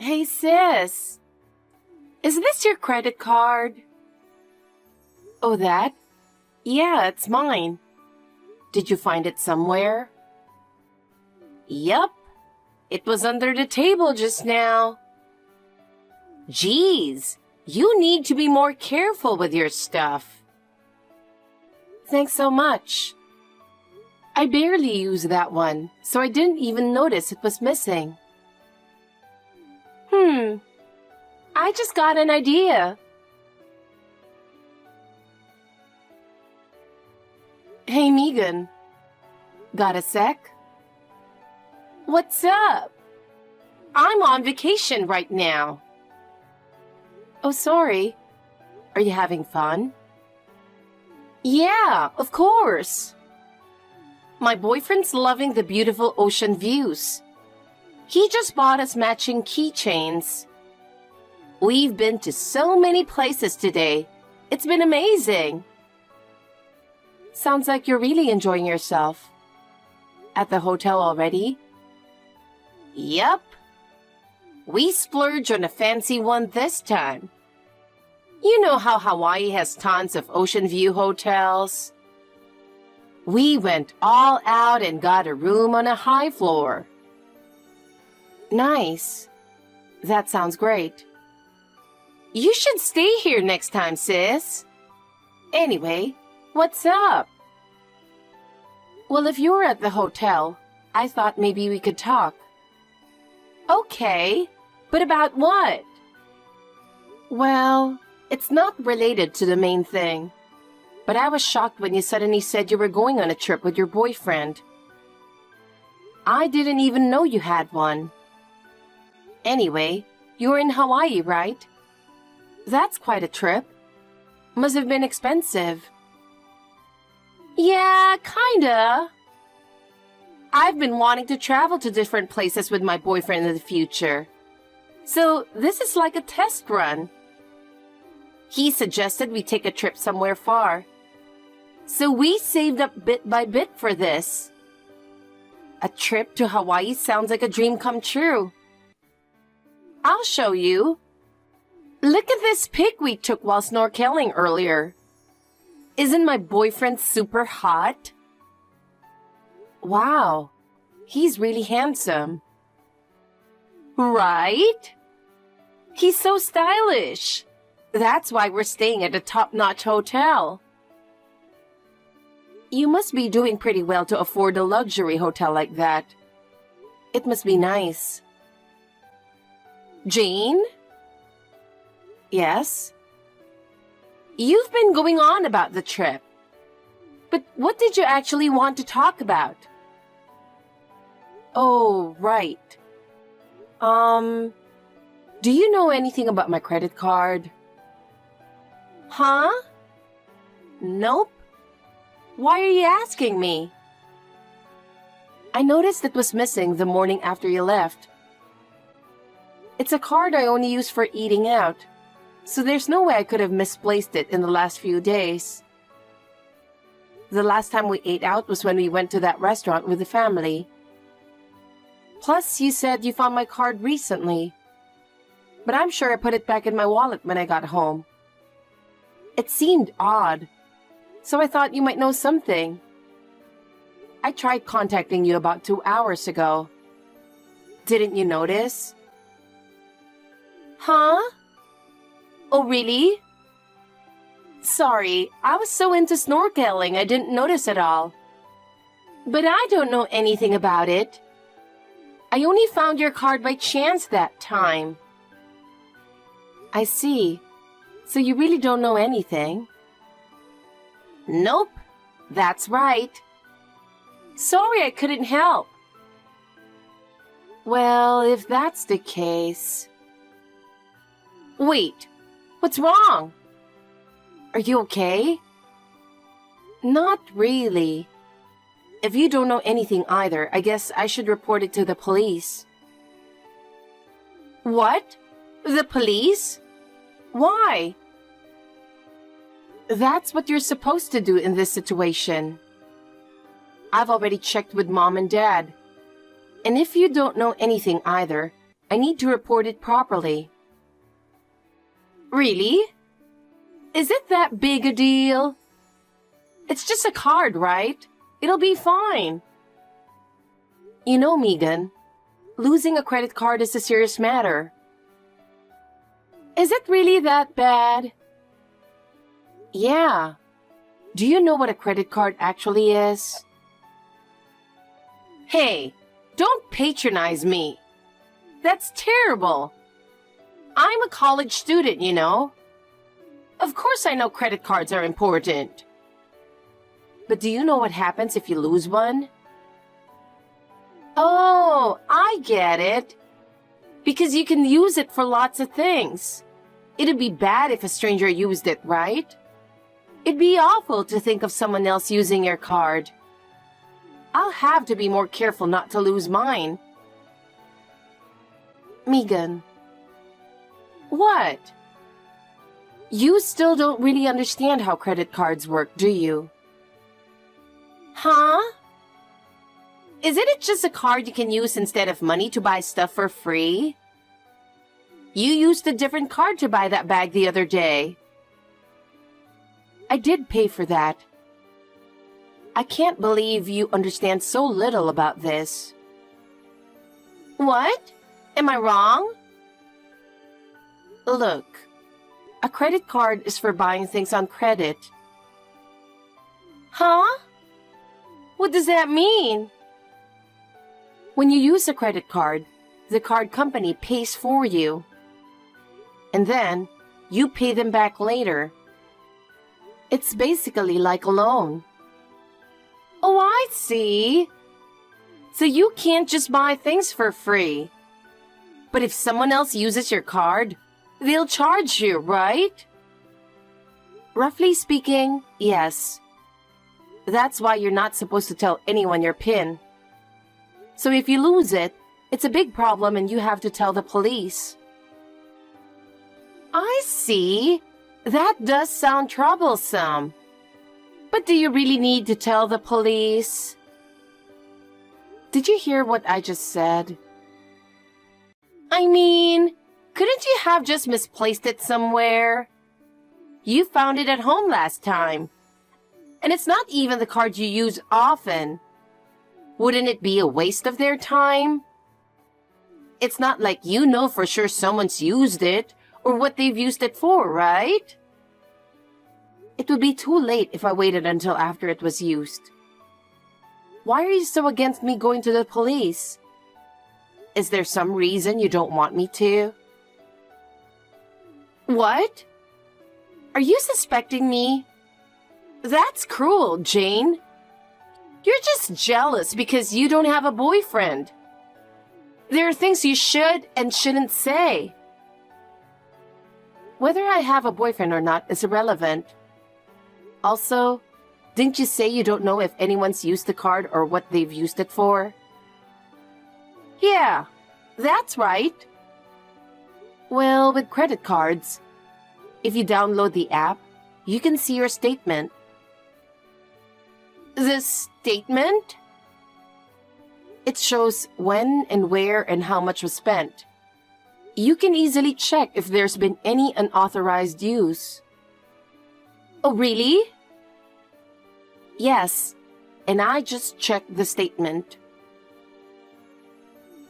Hey sis, is this your credit card? Oh, that? Yeah, it's mine. Did you find it somewhere? Yup, it was under the table just now. Geez, you need to be more careful with your stuff. Thanks so much. I barely use that one, so I didn't even notice it was missing. I just got an idea. Hey, Megan. Got a sec? What's up? I'm on vacation right now. Oh, sorry. Are you having fun? Yeah, of course. My boyfriend's loving the beautiful ocean views. He just bought us matching keychains. We've been to so many places today. It's been amazing. Sounds like you're really enjoying yourself. At the hotel already? Yup. We splurged on a fancy one this time. You know how Hawaii has tons of ocean view hotels? We went all out and got a room on a high floor. Nice. That sounds great. You should stay here next time, sis. Anyway, what's up? Well, if you were at the hotel, I thought maybe we could talk. Okay, but about what? Well, it's not related to the main thing. But I was shocked when you suddenly said you were going on a trip with your boyfriend. I didn't even know you had one. Anyway, you're in Hawaii, right? That's quite a trip. Must have been expensive. Yeah, kinda. I've been wanting to travel to different places with my boyfriend in the future. So this is like a test run. He suggested we take a trip somewhere far. So we saved up bit by bit for this. A trip to Hawaii sounds like a dream come true. I'll show you. Look at this pic we took while snorkeling earlier. Isn't my boyfriend super hot? Wow, he's really handsome. Right? He's so stylish. That's why we're staying at a top-notch hotel. You must be doing pretty well to afford a luxury hotel like that. It must be nice. Jane? Yes? You've been going on about the trip. But what did you actually want to talk about? Oh, right. Do you know anything about my credit card? Huh? Nope. Why are you asking me? I noticed it was missing the morning after you left. It's a card I only use for eating out, so there's no way I could have misplaced it in the last few days. The last time we ate out was when we went to that restaurant with the family. Plus, you said you found my card recently, but I'm sure I put it back in my wallet when I got home. It seemed odd, so I thought you might know something. I tried contacting you about 2 hours ago. Didn't you notice? Huh? Oh, really? Sorry, I was so into snorkeling I didn't notice at all. But I don't know anything about it. I only found your card by chance that time. I see. So you really don't know anything? Nope, that's right. Sorry I couldn't help. Well, if that's the case... Wait, what's wrong? Are you okay? Not really. If you don't know anything either, I guess I should report it to the police. What? The police? Why? That's what you're supposed to do in this situation. I've already checked with Mom and Dad. And if you don't know anything either, I need to report it properly. Really? Is it that big a deal? It's just a card, right? It'll be fine. You know, Megan, losing a credit card is a serious matter. Is it really that bad? Yeah. Do you know what a credit card actually is? Hey, don't patronize me. That's terrible. I'm a college student, you know. Of course I know credit cards are important. But do you know what happens if you lose one? Oh, I get it. Because you can use it for lots of things. It'd be bad if a stranger used it, right? It'd be awful to think of someone else using your card. I'll have to be more careful not to lose mine. Megan. What? You still don't really understand how credit cards work, do you? Huh? Isn't it just a card you can use instead of money to buy stuff for free? You used a different card to buy that bag the other day. I did pay for that. I can't believe you understand so little about this. What? Am I wrong? Look, a credit card is for buying things on credit. Huh? What does that mean? When you use a credit card, the card company pays for you. And then, you pay them back later. It's basically like a loan. Oh, I see. So you can't just buy things for free. But if someone else uses your card, they'll charge you, right? Roughly speaking, yes. That's why you're not supposed to tell anyone your PIN. So if you lose it, it's a big problem and you have to tell the police. I see. That does sound troublesome. But do you really need to tell the police? Did you hear what I just said? I mean, couldn't you have just misplaced it somewhere? You found it at home last time. And it's not even the card you use often. Wouldn't it be a waste of their time? It's not like you know for sure someone's used it or what they've used it for, right? It would be too late if I waited until after it was used. Why are you so against me going to the police? Is there some reason you don't want me to? What? Are you suspecting me? That's cruel, Jane. You're just jealous because you don't have a boyfriend. There are things you should and shouldn't say. Whether I have a boyfriend or not is irrelevant. Also, didn't you say you don't know if anyone's used the card or what they've used it for? Yeah, that's right. Well, with credit cards, if you download the app, you can see your statement. The statement? It shows when and where and how much was spent. You can easily check if there's been any unauthorized use. Oh, really? Yes, and I just checked the statement.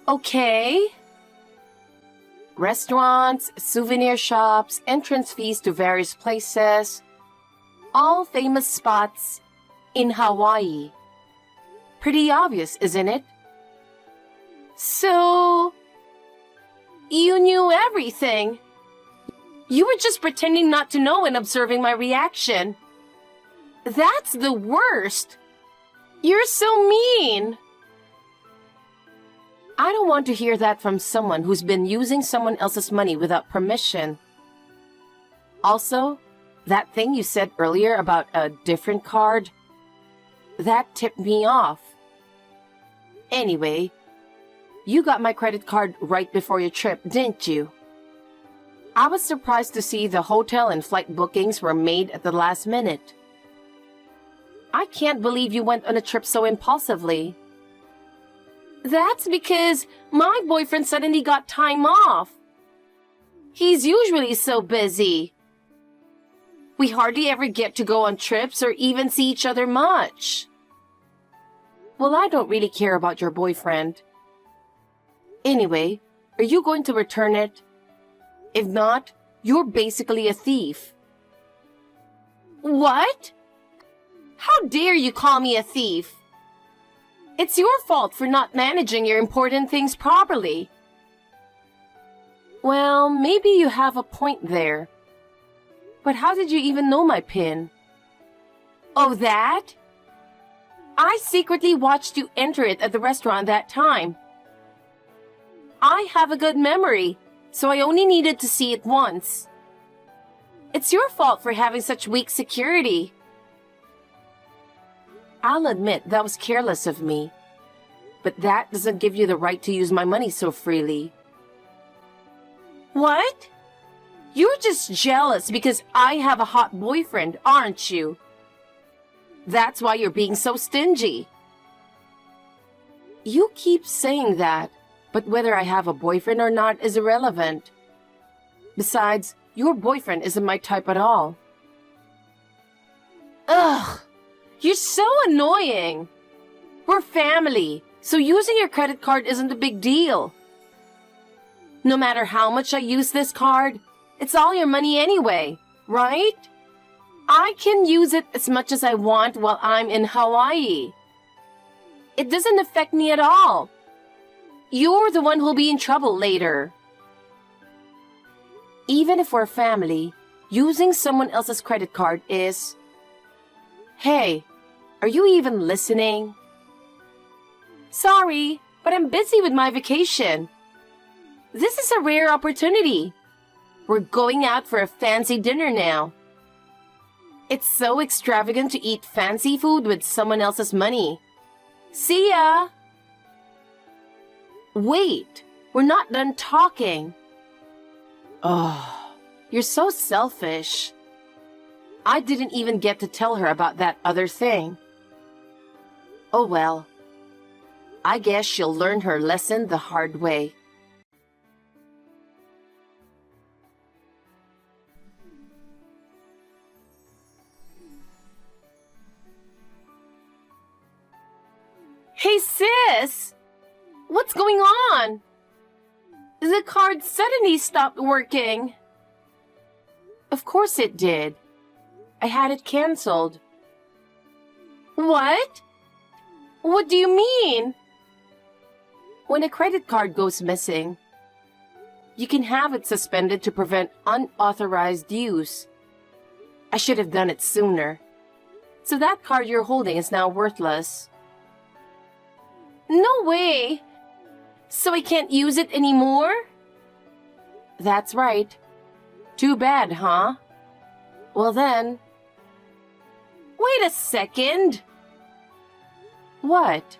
Okay. Restaurants, souvenir shops, entrance fees to various places, all famous spots in Hawaii. Pretty obvious, isn't it? So, you knew everything. You were just pretending not to know and observing my reaction. That's the worst. You're so mean. I don't want to hear that from someone who's been using someone else's money without permission. Also, that thing you said earlier about a different card, that tipped me off. Anyway, you got my credit card right before your trip, didn't you? I was surprised to see the hotel and flight bookings were made at the last minute. I can't believe you went on a trip so impulsively. That's because my boyfriend suddenly got time off. He's usually so busy. We hardly ever get to go on trips or even see each other much. Well, I don't really care about your boyfriend. Anyway, are you going to return it? If not, you're basically a thief. What? How dare you call me a thief? It's your fault for not managing your important things properly. Well, maybe you have a point there. But how did you even know my PIN? Oh, that? I secretly watched you enter it at the restaurant that time. I have a good memory, so I only needed to see it once. It's your fault for having such weak security. I'll admit that was careless of me, but that doesn't give you the right to use my money so freely. What? You're just jealous because I have a hot boyfriend, aren't you? That's why you're being so stingy. You keep saying that, but whether I have a boyfriend or not is irrelevant. Besides, your boyfriend isn't my type at all. Ugh, you're so annoying. We're family, so using your credit card isn't a big deal. No matter how much I use this card, it's all your money anyway, right? I can use it as much as I want while I'm in Hawaii. It doesn't affect me at all. You're the one who'll be in trouble later. Even if we're family, using someone else's credit card is... Hey, are you even listening? Sorry, but I'm busy with my vacation. This is a rare opportunity. We're going out for a fancy dinner now. It's so extravagant to eat fancy food with someone else's money. See ya! Wait, we're not done talking. Oh, you're so selfish. I didn't even get to tell her about that other thing. Oh well, I guess she'll learn her lesson the hard way. Hey sis! What's going on? The card suddenly stopped working. Of course it did. I had it canceled. What? What do you mean? When a credit card goes missing, you can have it suspended to prevent unauthorized use. I should have done it sooner. So that card you're holding is now worthless. No way! So I can't use it anymore? That's right. Too bad, huh? Well then... Wait a second! What?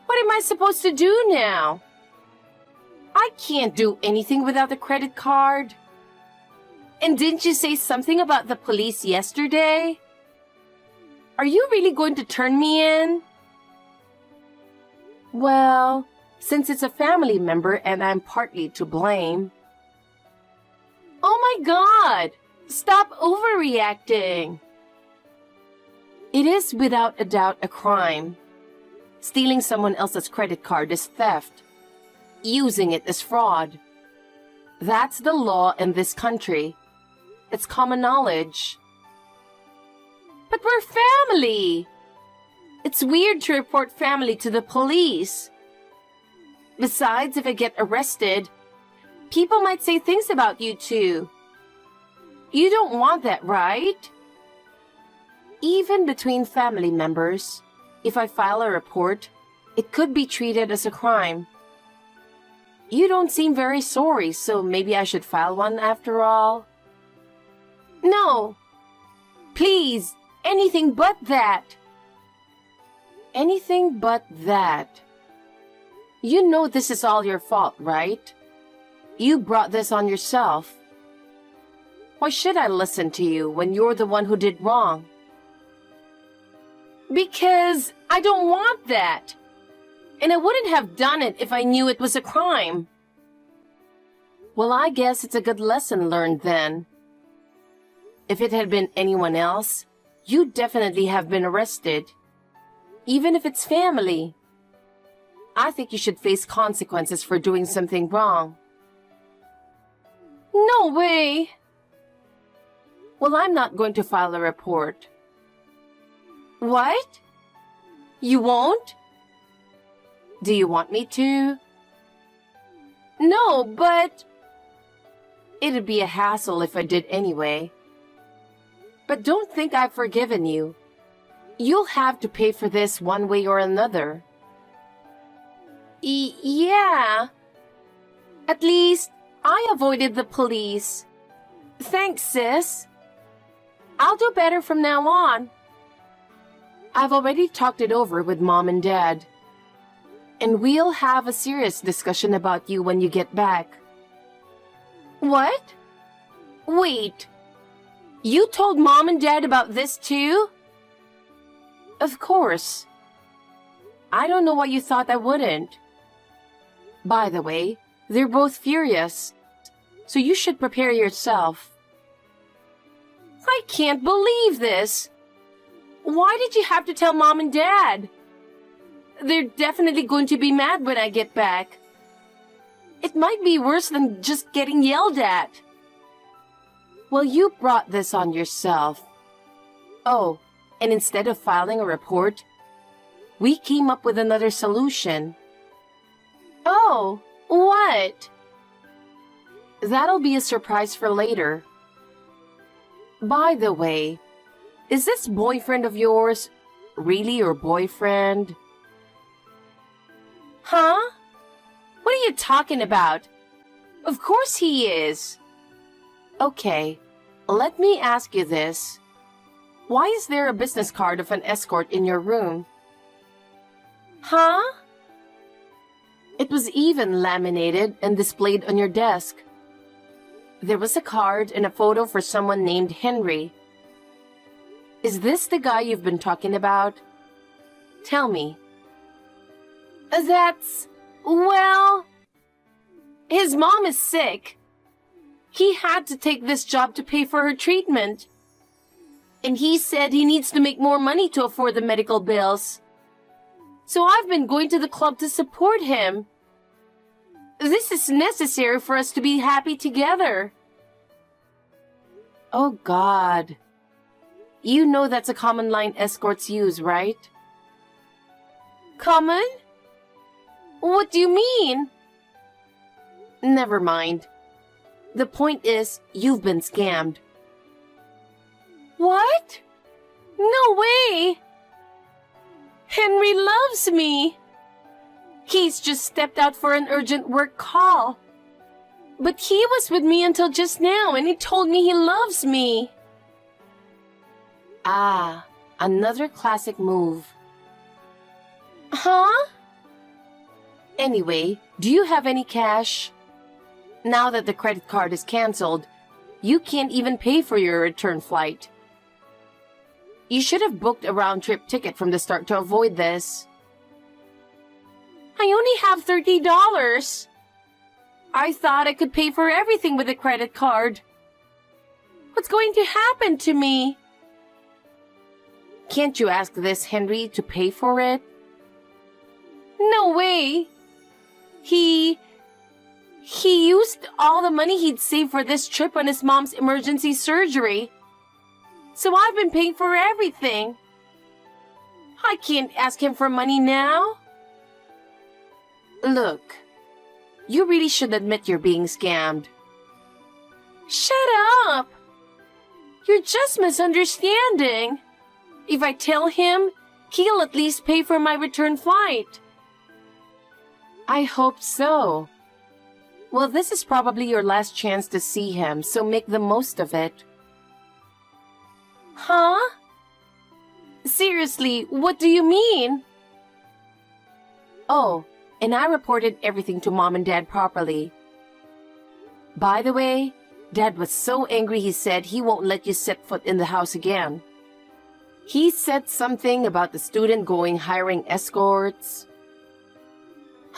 What am I supposed to do now? I can't do anything without the credit card. And didn't you say something about the police yesterday? Are you really going to turn me in? Well, since it's a family member and I'm partly to blame. Oh my God! Stop overreacting! It is without a doubt a crime. Stealing someone else's credit card is theft. Using it is fraud. That's the law in this country. It's common knowledge. But we're family! It's weird to report family to the police. Besides, if I get arrested, people might say things about you too. You don't want that, right? Even between family members, if I file a report, it could be treated as a crime. You don't seem very sorry, so maybe I should file one after all. No! Please, anything but that! Anything but that. You know this is all your fault, right? You brought this on yourself. Why should I listen to you when you're the one who did wrong? Because I don't want that. And I wouldn't have done it if I knew it was a crime. Well, I guess it's a good lesson learned then. If it had been anyone else, you'd definitely have been arrested. Even if it's family. I think you should face consequences for doing something wrong. No way! Well, I'm not going to file a report. What? You won't? Do you want me to? No, but... It'd be a hassle if I did anyway. But don't think I've forgiven you. You'll have to pay for this one way or another. Yeah. At least, I avoided the police. Thanks, sis. I'll do better from now on. I've already talked it over with Mom and Dad. And we'll have a serious discussion about you when you get back. What? Wait. You told Mom and Dad about this too? Of course. I don't know why you thought I wouldn't. By the way, they're both furious, so you should prepare yourself. I can't believe this. Why did you have to tell Mom and Dad? They're definitely going to be mad when I get back. It might be worse than just getting yelled at. Well, you brought this on yourself. Oh, and instead of filing a report, we came up with another solution. Oh, what? That'll be a surprise for later. By the way, is this boyfriend of yours really your boyfriend? Huh? What are you talking about? Of course he is. Okay, let me ask you this. Why is there a business card of an escort in your room? Huh? It was even laminated and displayed on your desk. There was a card and a photo for someone named Henry. Is this the guy you've been talking about? Tell me. Well... His mom is sick. He had to take this job to pay for her treatment. And he said he needs to make more money to afford the medical bills. So I've been going to the club to support him. This is necessary for us to be happy together. Oh, God. You know that's a common line escorts use, right? Common? What do you mean? Never mind. The point is, you've been scammed. What? No way! Henry loves me. He's just stepped out for an urgent work call. But he was with me until just now and he told me he loves me. Ah, another classic move. Huh? Anyway, do you have any cash? Now that the credit card is canceled, you can't even pay for your return flight. You should have booked a round-trip ticket from the start to avoid this. I only have $30. I thought I could pay for everything with a credit card. What's going to happen to me? Can't you ask this Henry to pay for it? No way. He used all the money he'd saved for this trip on his mom's emergency surgery. So I've been paying for everything. I can't ask him for money now. Look, you really should admit you're being scammed. Shut up! You're just misunderstanding. If I tell him, he'll at least pay for my return flight. I hope so. Well, this is probably your last chance to see him, so make the most of it. Huh? Seriously, what do you mean? Oh, and I reported everything to Mom and Dad properly. By the way, Dad was so angry he said he won't let you set foot in the house again. He said something about the student going hiring escorts.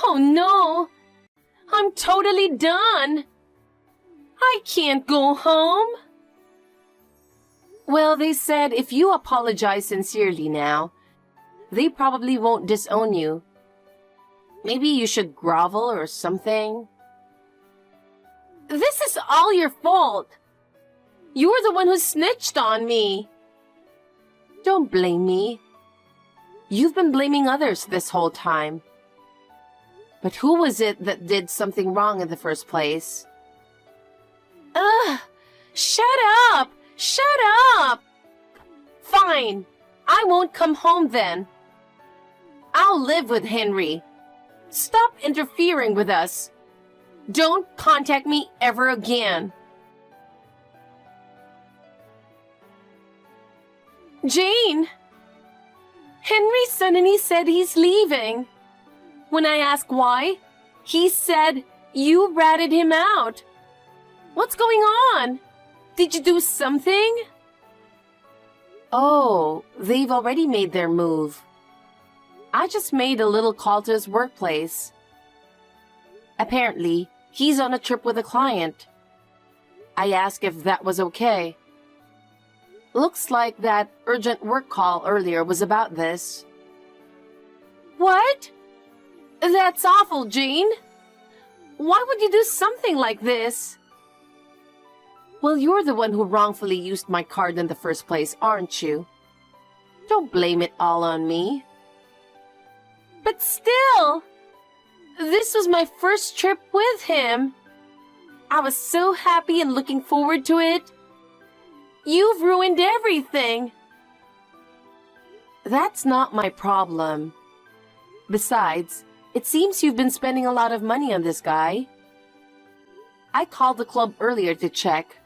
Oh no! I'm totally done! I can't go home! Well, they said if you apologize sincerely now, they probably won't disown you. Maybe you should grovel or something. This is all your fault! You're the one who snitched on me! Don't blame me. You've been blaming others this whole time. But who was it that did something wrong in the first place? Ugh! Shut up! Shut up! Fine. I won't come home then. I'll live with Henry. Stop interfering with us. Don't contact me ever again. Jane! Henry suddenly said he's leaving. When I asked why, he said you ratted him out. What's going on? Did you do something? Oh, they've already made their move. I just made a little call to his workplace. Apparently, he's on a trip with a client. I asked if that was okay. Looks like that urgent work call earlier was about this. What? That's awful, Jane. Why would you do something like this? Well, you're the one who wrongfully used my card in the first place, aren't you? Don't blame it all on me. But still, this was my first trip with him. I was so happy and looking forward to it. You've ruined everything. That's not my problem. Besides, it seems you've been spending a lot of money on this guy. I called the club earlier to check.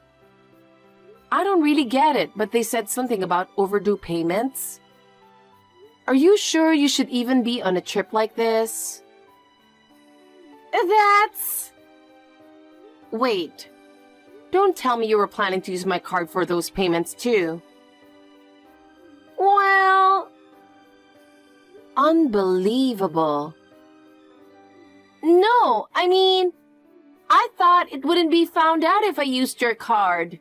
I don't really get it, but they said something about overdue payments. Are you sure you should even be on a trip like this? That's... Wait. Don't tell me you were planning to use my card for those payments too. Well... Unbelievable. No, I mean, I thought it wouldn't be found out if I used your card.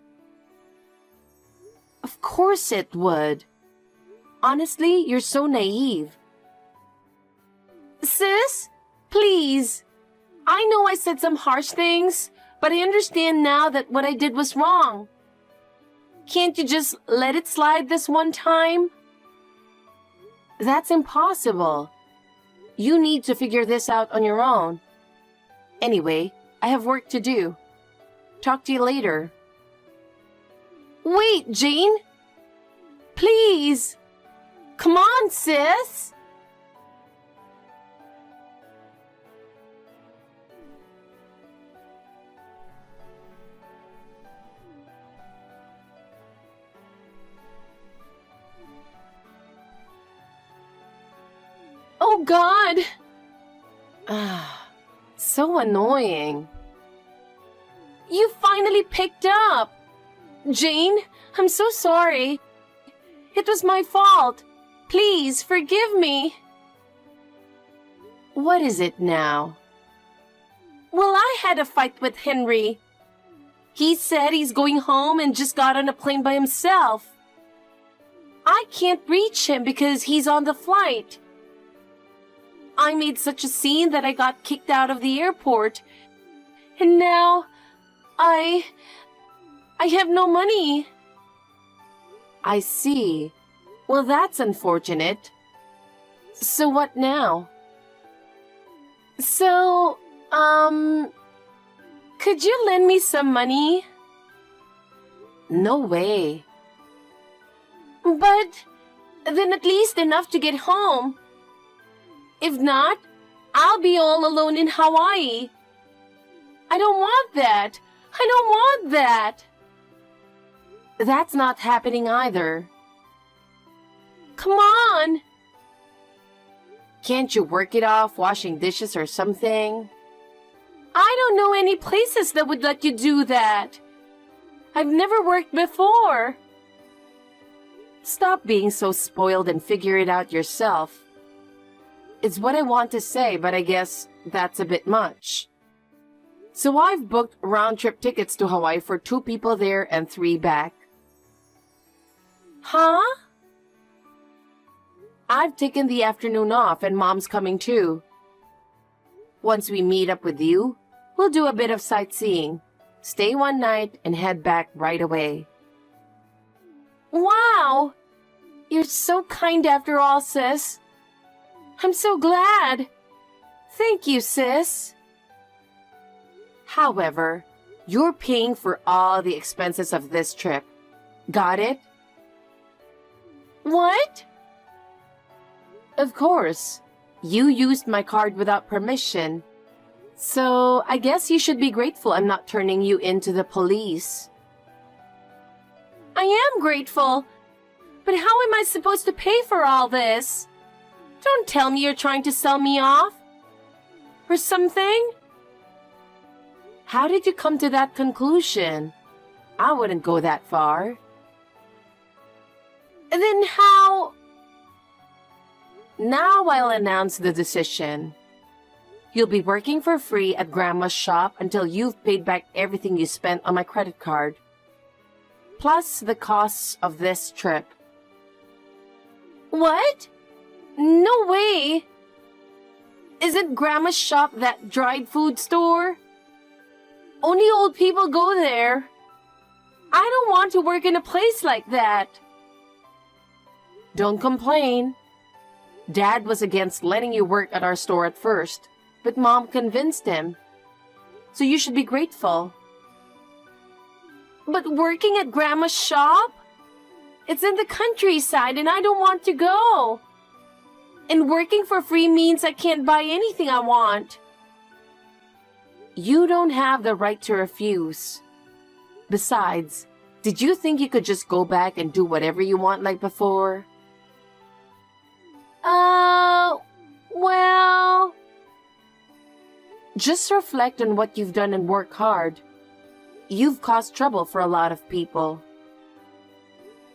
Of course it would. Honestly, you're so naive. Sis, please. I know I said some harsh things, but I understand now that what I did was wrong. Can't you just let it slide this one time? That's impossible. You need to figure this out on your own. Anyway, I have work to do. Talk to you later. Wait, Jane. Please. Come on, sis. Oh, God. So annoying. You finally picked up. Jane, I'm so sorry. It was my fault. Please, forgive me. What is it now? Well, I had a fight with Henry. He said he's going home and just got on a plane by himself. I can't reach him because he's on the flight. I made such a scene that I got kicked out of the airport. And now, I have no money. I see. Well, that's unfortunate. So what now? So, could you lend me some money? No way. But then at least enough to get home. If not, I'll be all alone in Hawaii. I don't want that. I don't want that. That's not happening either. Come on. Can't you work it off washing dishes or something? I don't know any places that would let you do that. I've never worked before. Stop being so spoiled and figure it out yourself. It's what I want to say, but I guess that's a bit much. So I've booked round-trip tickets to Hawaii for 2 people there and 3 back. Huh? I've taken the afternoon off and Mom's coming too. Once we meet up with you, we'll do a bit of sightseeing, stay one night, and head back right away. Wow! You're so kind after all, sis. I'm so glad. Thank you, sis. However, you're paying for all the expenses of this trip. Got it? What? Of course. You used my card without permission. So I guess you should be grateful I'm not turning you into the police. I am grateful. But how am I supposed to pay for all this? Don't tell me you're trying to sell me off. Or something? How did you come to that conclusion? I wouldn't go that far. Then how? Now I'll announce the decision. You'll be working for free at Grandma's shop until you've paid back everything you spent on my credit card. Plus the costs of this trip. What? No way! Isn't Grandma's shop that dried food store? Only old people go there. I don't want to work in a place like that. Don't complain. Dad was against letting you work at our store at first, but Mom convinced him. So you should be grateful. But working at Grandma's shop? It's in the countryside and I don't want to go. And working for free means I can't buy anything I want. You don't have the right to refuse. Besides, did you think you could just go back and do whatever you want like before? Well... Just reflect on what you've done and work hard. You've caused trouble for a lot of people.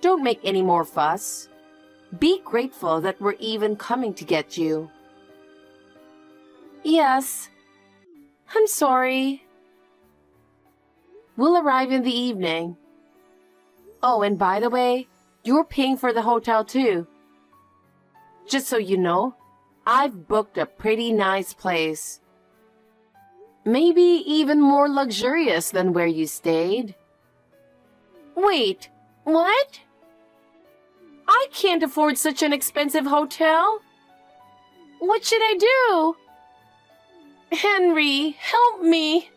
Don't make any more fuss. Be grateful that we're even coming to get you. Yes. I'm sorry. We'll arrive in the evening. Oh, and by the way, you're paying for the hotel too. Just so you know, I've booked a pretty nice place. Maybe even more luxurious than where you stayed. Wait, what? I can't afford such an expensive hotel. What should I do? Henry, help me.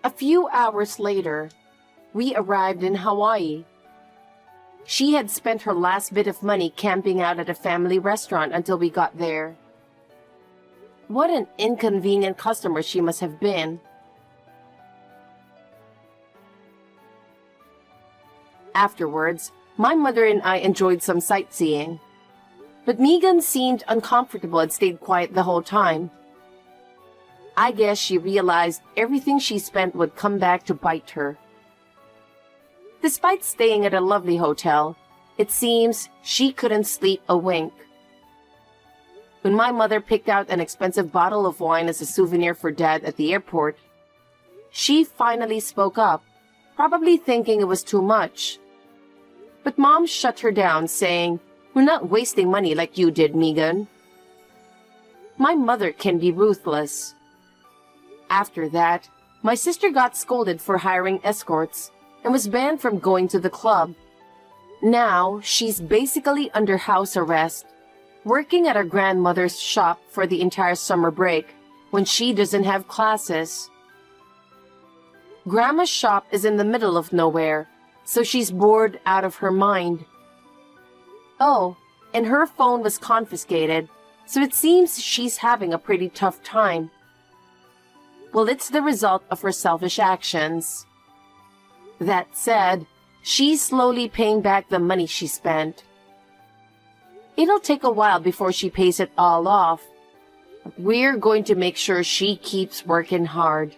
A few hours later, we arrived in Hawaii. She had spent her last bit of money camping out at a family restaurant until we got there. What an inconvenient customer she must have been. Afterwards, my mother and I enjoyed some sightseeing. But Megan seemed uncomfortable and stayed quiet the whole time. I guess she realized everything she spent would come back to bite her. Despite staying at a lovely hotel, it seems she couldn't sleep a wink. When my mother picked out an expensive bottle of wine as a souvenir for Dad at the airport, she finally spoke up, probably thinking it was too much. But Mom shut her down, saying, "We're not wasting money like you did, Megan." My mother can be ruthless. After that, my sister got scolded for hiring escorts and was banned from going to the club. Now, she's basically under house arrest, working at her grandmother's shop for the entire summer break when she doesn't have classes. Grandma's shop is in the middle of nowhere, so she's bored out of her mind. Oh, and her phone was confiscated, so it seems she's having a pretty tough time. Well, it's the result of her selfish actions. That said, she's slowly paying back the money she spent. It'll take a while before she pays it all off. But we're going to make sure she keeps working hard.